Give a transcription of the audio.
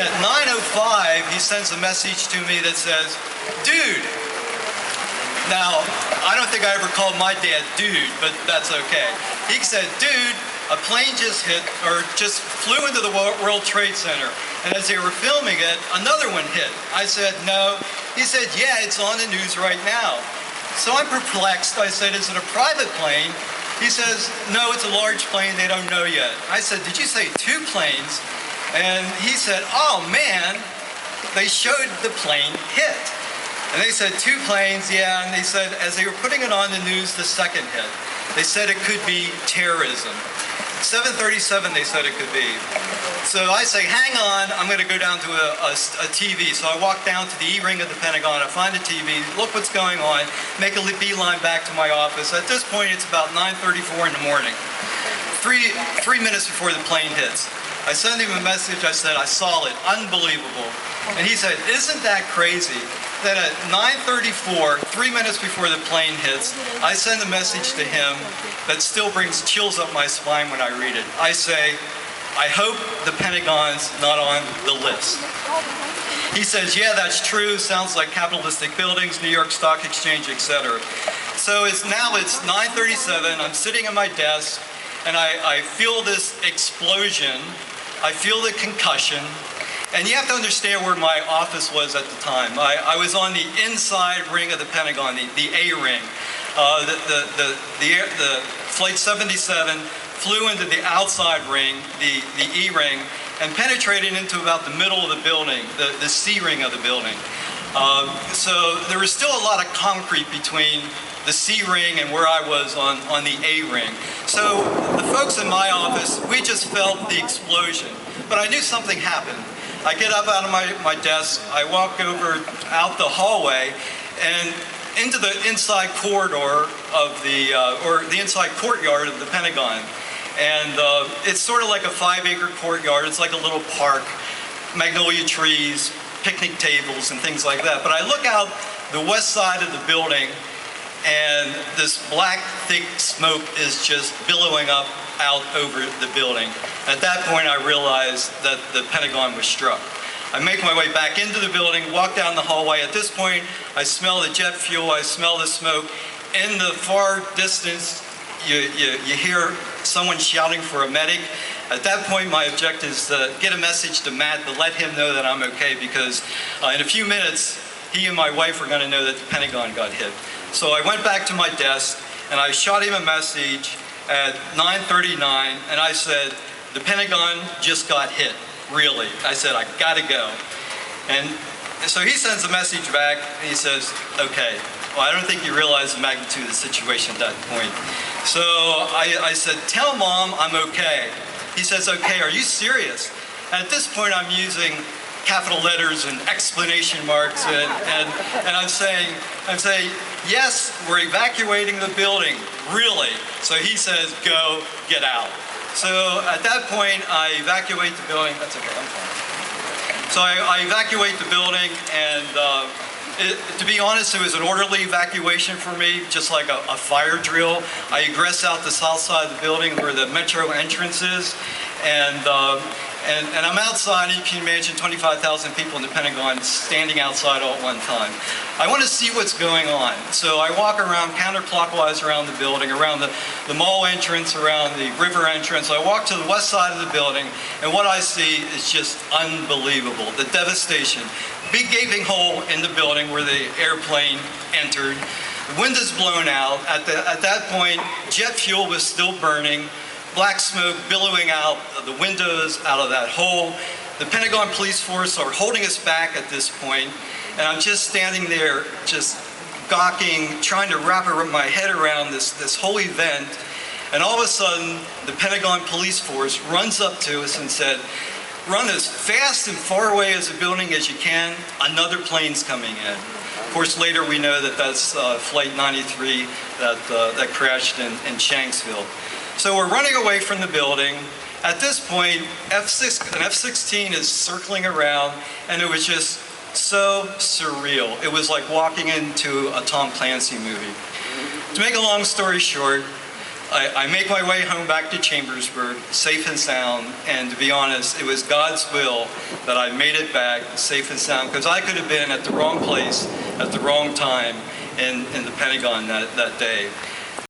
at 9:05, he sends a message to me that says, "Dude." Now, I don't think I ever called my dad dude, but that's okay. He said, "Dude, a plane just hit, or just flew into the World Trade Center. And as they were filming it, another one hit." I said, "No." He said, "Yeah, it's on the news right now." So I'm perplexed. I said, "Is it a private plane?" He says, "No, it's a large plane. They don't know yet." I said, "Did you say 2 planes?" And he said, "Oh man, they showed the plane hit." And they said 2 planes, yeah, and they said as they were putting it on the news, the second hit. They said it could be terrorism. 737 they said it could be. So I say, "Hang on, I'm going to go down to a TV." So I walk down to the E-ring of the Pentagon, I find a TV, look what's going on, make a beeline back to my office. At this point it's about 9:34 in the morning. Three minutes before the plane hits. I send him a message, I said, "I saw it, unbelievable." And he said, "Isn't that crazy that at 9:34, 3 minutes before the plane hits, I send a message to him that still brings chills up my spine when I read it." I say, "I hope the Pentagon's not on the list." He says, "Yeah, that's true. Sounds like capitalistic buildings, New York Stock Exchange, etc." So it's 9:37. I'm sitting at my desk, and I feel this explosion. I feel the concussion. And you have to understand where my office was at the time. I was on the inside ring of the Pentagon, the A ring. The Flight 77 flew into the outside ring, the E ring, and penetrated into about the middle of the building, the C ring of the building. So there was still a lot of concrete between the C ring and where I was on the A ring. So the folks in my office, we just felt the explosion. But I knew something happened. I get up out of my desk, I walk over out the hallway and into the inside corridor of or the inside courtyard of the Pentagon. And it's sort of like a 5-acre courtyard. It's like a little park, magnolia trees, picnic tables and things like that. But I look out the west side of the building and this black thick smoke is just billowing up out over the building. At that point I realized that the Pentagon was struck. I make my way back into the building, walk down the hallway. At this point I smell the jet fuel, I smell the smoke. In the far distance you hear someone shouting for a medic. At that point my objective is to get a message to Matt to let him know that I'm okay, because in a few minutes he and my wife are going to know that the Pentagon got hit. So I went back to my desk and I shot him a message at 9:39 and I said, "The Pentagon just got hit, really." I said, "I gotta go." And so he sends a message back and he says, "Okay, well, I don't think you realize the magnitude of the situation at that point." So I said, "Tell Mom I'm okay." He says, "Okay, are you serious?" And at this point I'm using capital letters and exclamation marks, and I'm saying, "Yes, we're evacuating the building, really." So he says, "Go, get out." So at that point I evacuate the building. That's okay, I'm fine. So I evacuate the building, and to be honest, it was an orderly evacuation for me, just like a fire drill. I egress out the south side of the building where the metro entrance is, and I'm outside. You can imagine 25,000 people in the Pentagon standing outside all at one time. I want to see what's going on. So I walk around counterclockwise around the building, around the mall entrance, around the river entrance. I walk to the west side of the building, and what I see is just unbelievable. The devastation. Big gaping hole in the building where the airplane entered. The windows blown out. At that point, jet fuel was still burning. Black smoke billowing out of the windows, out of that hole. The Pentagon police force are holding us back at this point, and I'm just standing there, just gawking, trying to wrap my head around this whole event. And all of a sudden, the Pentagon police force runs up to us and said, "Run as fast and far away as the building as you can. Another plane's coming in." Of course, later we know that that's Flight 93 that crashed in Shanksville. So we're running away from the building. At this point, an F-16 is circling around, and it was just so surreal. It was like walking into a Tom Clancy movie. To make a long story short, I make my way home back to Chambersburg, safe and sound, and to be honest, it was God's will that I made it back safe and sound, because I could have been at the wrong place at the wrong time in the Pentagon that day.